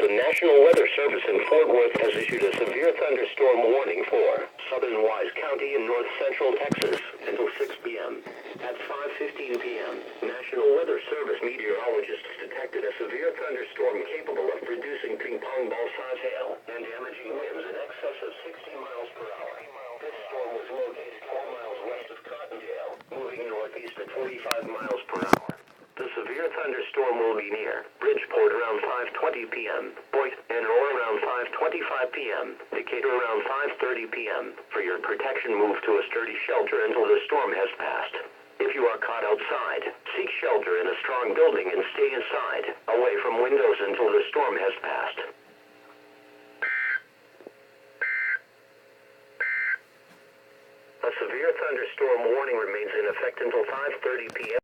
The National Weather Service in Fort Worth has issued a severe thunderstorm warning for southern Wise County in north central Texas until 6 p.m. At 5:15 p.m., National Weather Service meteorologists detected a severe thunderstorm capable of producing ping-pong ball-sized hail and damaging winds in excess of 60 miles per hour. This storm was located 12 miles west of Cottondale, moving northeast at 45 miles per hour. The severe thunderstorm will be near Bridgeport around 5:20 p.m., Boise and Aurora around 5:25 p.m., Decatur around 5:30 p.m. For your protection, move to a sturdy shelter until the storm has passed. If you are caught outside, seek shelter in a strong building and stay inside, away from windows until the storm has passed. A severe thunderstorm warning remains in effect until 5:30 p.m.